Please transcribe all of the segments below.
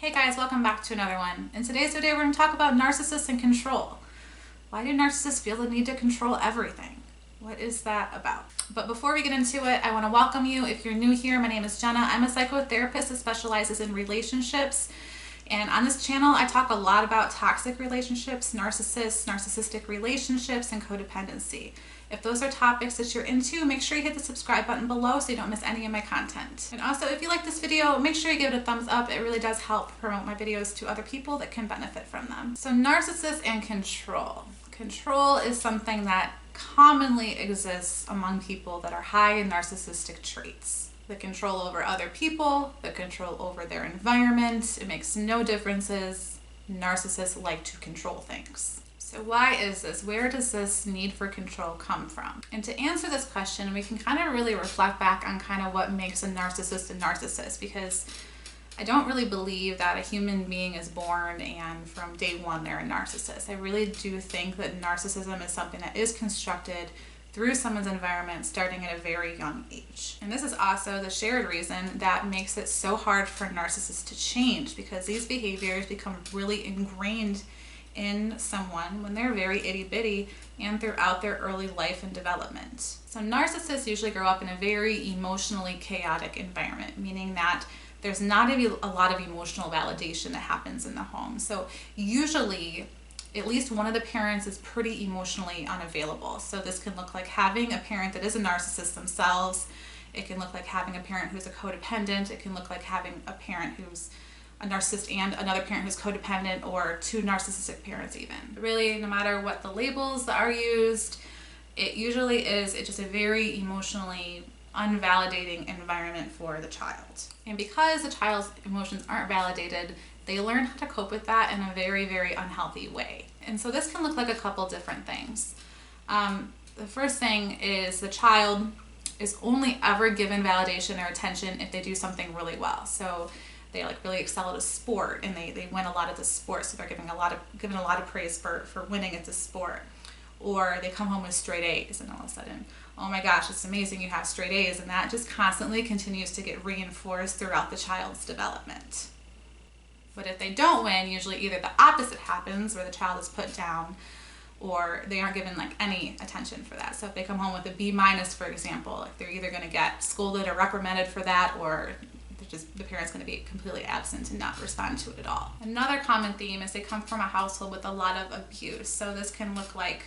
Hey guys, welcome back to another one. In today's video, we're going to talk about narcissists and control. Why do narcissists feel the need to control everything? What is that about? But before we get into it, I want to welcome you. If you're new here, my name is Jenna. I'm a psychotherapist that specializes in relationships. And on this channel, I talk a lot about toxic relationships, narcissists, narcissistic relationships, and codependency. If those are topics that you're into, make sure you hit the subscribe button below so you don't miss any of my content. And also, if you like this video, make sure you give it a thumbs up. It really does help promote my videos to other people that can benefit from them. So narcissists and control. Control is something that commonly exists among people that are high in narcissistic traits. The control over other people, the control over their environment. It makes no differences. Narcissists like to control things. So why is this? Where does this need for control come from? And to answer this question, we can kind of really reflect back on kind of what makes a narcissist, because I don't really believe that a human being is born and from day one they're a narcissist. I really do think that narcissism is something that is constructed through someone's environment starting at a very young age. And this is also the shared reason that makes it so hard for narcissists to change, because these behaviors become really ingrained in someone when they're very itty-bitty and throughout their early life and development. So narcissists usually grow up in a very emotionally chaotic environment, meaning that there's not a lot of emotional validation that happens in the home. So usually at least one of the parents is pretty emotionally unavailable. So this can look like having a parent that is a narcissist themselves. It can look like having a parent who's a codependent. It can look like having a parent who's a narcissist and another parent who's codependent, or two narcissistic parents even. Really, no matter what the labels that are used, it usually is just a very emotionally unvalidating environment for the child. And because the child's emotions aren't validated, they learn how to cope with that in a very, very unhealthy way. And so this can look like a couple different things. The first thing is the child is only ever given validation or attention if they do something really well. So they really excel at a sport and they win a lot at the sport, so they're given a lot of praise for winning at the sport. Or they come home with straight A's and all of a sudden, oh my gosh, it's amazing you have straight A's, and that just constantly continues to get reinforced throughout the child's development. But if they don't win, usually either the opposite happens, where the child is put down, or they aren't given any attention for that. So if they come home with a B-, for example, they're either going to get scolded or reprimanded for that, or the parent's going to be completely absent and not respond to it at all. Another common theme is they come from a household with a lot of abuse. So this can look like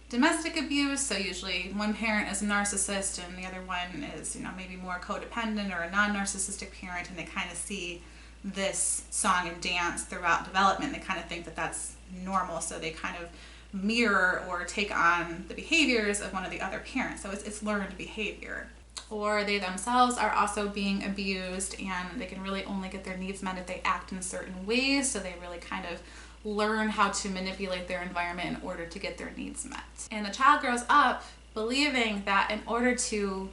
domestic abuse. So usually one parent is a narcissist and the other one is, maybe more codependent or a non-narcissistic parent, and they kind of see this song and dance throughout development. They kind of think that that's normal, so they kind of mirror or take on the behaviors of one of the other parents. So it's learned behavior. Or they themselves are also being abused, and they can really only get their needs met if they act in certain ways. So they really kind of learn how to manipulate their environment in order to get their needs met. And the child grows up believing that in order to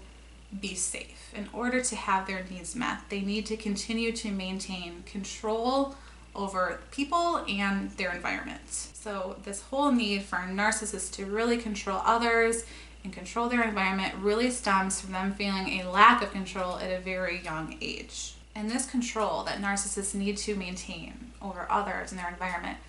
be safe, in order to have their needs met, they need to continue to maintain control over people and their environment. So this whole need for narcissists to really control others and control their environment really stems from them feeling a lack of control at a very young age. And this control that narcissists need to maintain over others and their environment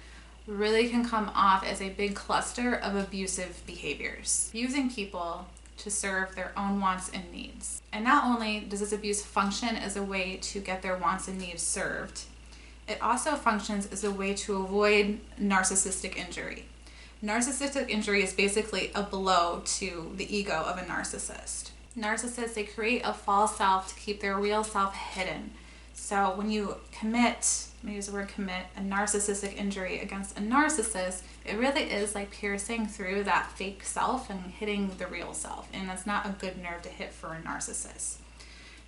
really can come off as a big cluster of abusive behaviors, using people to serve their own wants and needs. And not only does this abuse function as a way to get their wants and needs served, it also functions as a way to avoid narcissistic injury. Narcissistic injury is basically a blow to the ego of a narcissist. Narcissists, they create a false self to keep their real self hidden. So when you commit, let me use the word commit, a narcissistic injury against a narcissist, it really is like piercing through that fake self and hitting the real self. And that's not a good nerve to hit for a narcissist.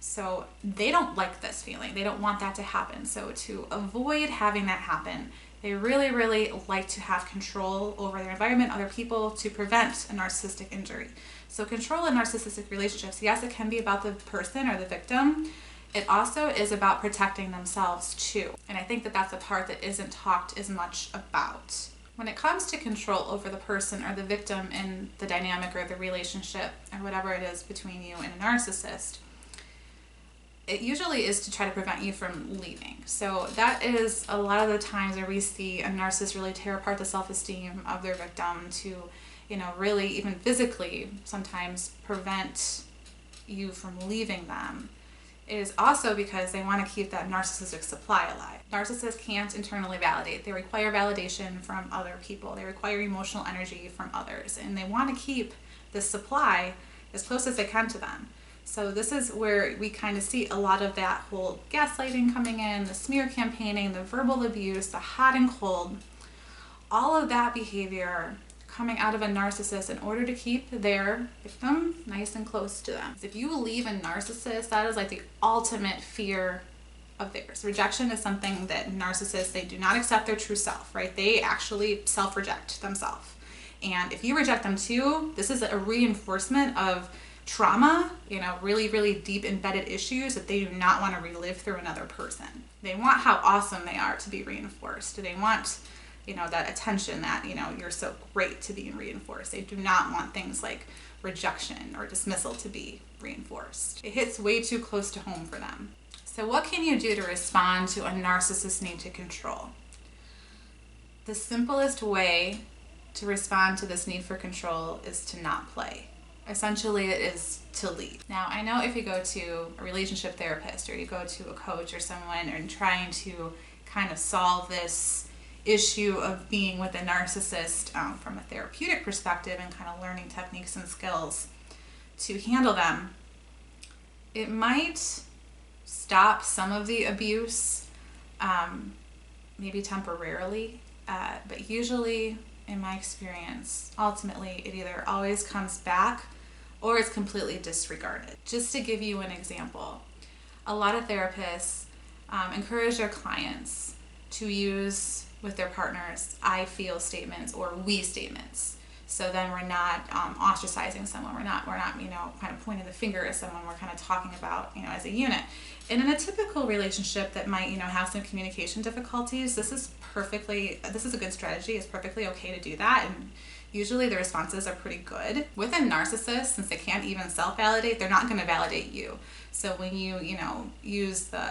So they don't like this feeling. They don't want that to happen. So to avoid having that happen, they really, really like to have control over their environment, other people, to prevent a narcissistic injury. So control in narcissistic relationships, yes, it can be about the person or the victim. It also is about protecting themselves too. And I think that that's the part that isn't talked as much about. When it comes to control over the person or the victim in the dynamic, or the relationship, or whatever it is between you and a narcissist, it usually is to try to prevent you from leaving. So that is a lot of the times where we see a narcissist really tear apart the self-esteem of their victim to, really even physically sometimes prevent you from leaving them. It is also because they want to keep that narcissistic supply alive. Narcissists can't internally validate. They require validation from other people. They require emotional energy from others. And they want to keep the supply as close as they can to them. So this is where we kind of see a lot of that whole gaslighting coming in, the smear campaigning, the verbal abuse, the hot and cold, all of that behavior coming out of a narcissist in order to keep their victim nice and close to them. If you leave a narcissist, that is like the ultimate fear of theirs. Rejection is something that narcissists, they do not accept their true self, right? They actually self-reject themselves. And if you reject them too, this is a reinforcement of trauma, really, really deep embedded issues that they do not want to relive through another person. They want how awesome they are to be reinforced. They want, that attention that, you're so great to be reinforced. They do not want things like rejection or dismissal to be reinforced. It hits way too close to home for them. So what can you do to respond to a narcissist's need to control? The simplest way to respond to this need for control is to not play. Essentially, it is to leave. Now, I know if you go to a relationship therapist or you go to a coach or someone and trying to kind of solve this issue of being with a narcissist from a therapeutic perspective and kind of learning techniques and skills to handle them, it might stop some of the abuse, maybe temporarily, but usually, in my experience, ultimately, it either always comes back or it's completely disregarded. Just to give you an example, a lot of therapists encourage their clients to use with their partners I feel statements or we statements. So then we're not ostracizing someone. We're not kind of pointing the finger at someone. We're kind of talking about, as a unit. And in a typical relationship that might, have some communication difficulties, this is a good strategy. It's perfectly okay to do that. And usually the responses are pretty good. With a narcissist, since they can't even self-validate, they're not going to validate you. So when you, use the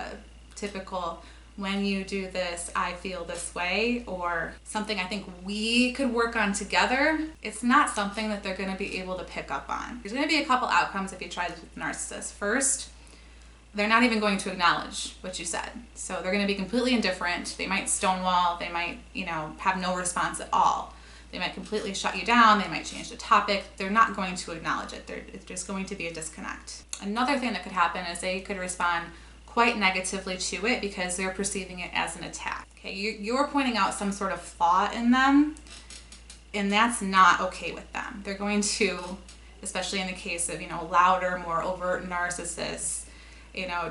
typical, when you do this, I feel this way, or something I think we could work on together, it's not something that they're going to be able to pick up on. There's going to be a couple outcomes if you try this with a narcissist. First, they're not even going to acknowledge what you said. So they're going to be completely indifferent. They might stonewall. They might, have no response at all. They might completely shut you down. They might change the topic. They're not going to acknowledge it. It's just going to be a disconnect. Another thing that could happen is they could respond quite negatively to it because they're perceiving it as an attack. Okay, you're pointing out some sort of flaw in them, and that's not okay with them. They're going to, especially in the case of, louder, more overt narcissists,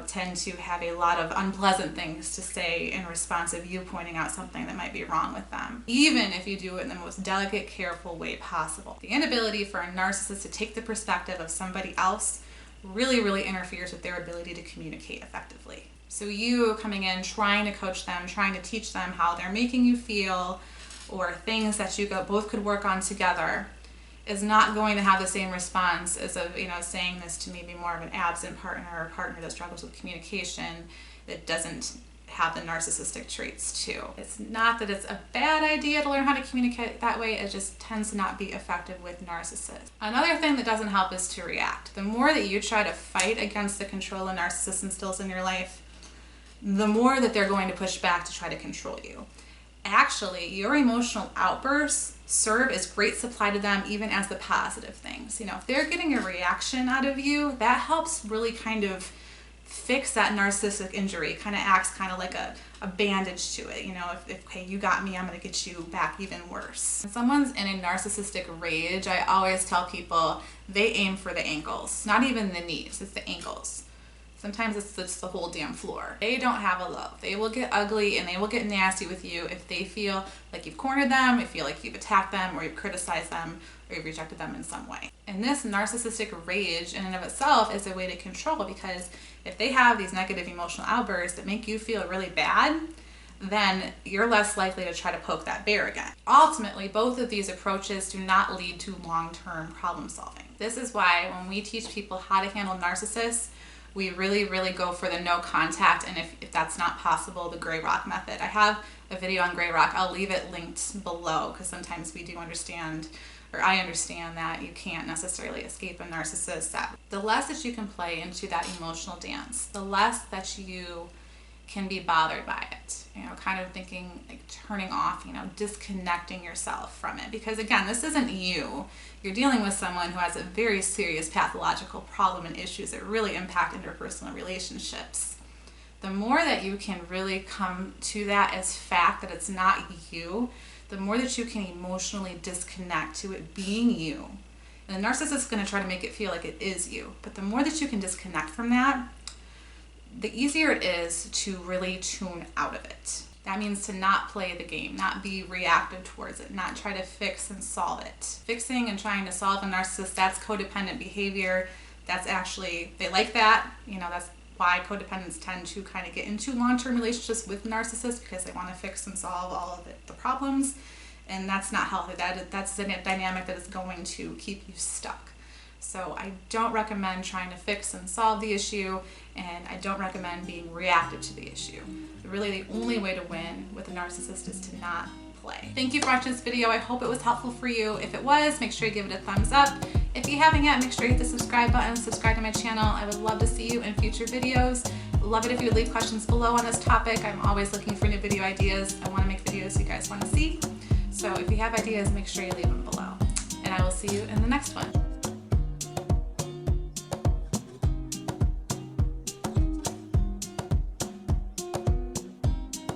tend to have a lot of unpleasant things to say in response of you pointing out something that might be wrong with them, even if you do it in the most delicate, careful way possible. The inability for a narcissist to take the perspective of somebody else really, really interferes with their ability to communicate effectively. So you coming in, trying to coach them, trying to teach them how they're making you feel, or things that you both could work on together, is not going to have the same response as saying this to maybe more of an absent partner or a partner that struggles with communication that doesn't have the narcissistic traits too. It's not that it's a bad idea to learn how to communicate that way, it just tends to not be effective with narcissists. Another thing that doesn't help is to react. The more that you try to fight against the control a narcissist instills in your life, the more that they're going to push back to try to control you. Actually, your emotional outbursts serve as great supply to them, even as the positive things. If they're getting a reaction out of you, that helps really kind of fix that narcissistic injury. Kind of acts kind of like a bandage to it. If hey, you got me, I'm going to get you back even worse. When someone's in a narcissistic rage, I always tell people they aim for the ankles, not even the knees, it's the ankles. Sometimes it's the whole damn floor. They don't have a love. They will get ugly and they will get nasty with you if they feel like you've cornered them, if you feel like you've attacked them, or you've criticized them, or you've rejected them in some way. And this narcissistic rage in and of itself is a way to control, because if they have these negative emotional outbursts that make you feel really bad, then you're less likely to try to poke that bear again. Ultimately, both of these approaches do not lead to long-term problem solving. This is why when we teach people how to handle narcissists, we really go for the no contact, and if that's not possible, the gray rock method. I have a video on gray rock. I'll leave it linked below, because sometimes we do understand, or I understand, that you can't necessarily escape a narcissist. That the less that you can play into that emotional dance, the less that you can be bothered by it, kind of thinking, like turning off, disconnecting yourself from it. Because again, this isn't you. You're dealing with someone who has a very serious pathological problem and issues that really impact interpersonal relationships. The more that you can really come to that as fact, that it's not you, the more that you can emotionally disconnect to it being you. And the narcissist is going to try to make it feel like it is you. But the more that you can disconnect from that, the easier it is to really tune out of it. That means to not play the game, not be reactive towards it, not try to fix and solve it. Fixing and trying to solve a narcissist, that's codependent behavior. That's actually, they like that. That's why codependents tend to kind of get into long-term relationships with narcissists, because they want to fix and solve all of the problems. And that's not healthy. That's the dynamic that is going to keep you stuck. So I don't recommend trying to fix and solve the issue, and I don't recommend being reactive to the issue. Really, the only way to win with a narcissist is to not play. Thank you for watching this video. I hope it was helpful for you. If it was, make sure you give it a thumbs up. If you haven't yet, make sure you hit the subscribe button, subscribe to my channel. I would love to see you in future videos. Love it if you would leave questions below on this topic. I'm always looking for new video ideas. I want to make videos you guys want to see. So if you have ideas, make sure you leave them below. And I will see you in the next one.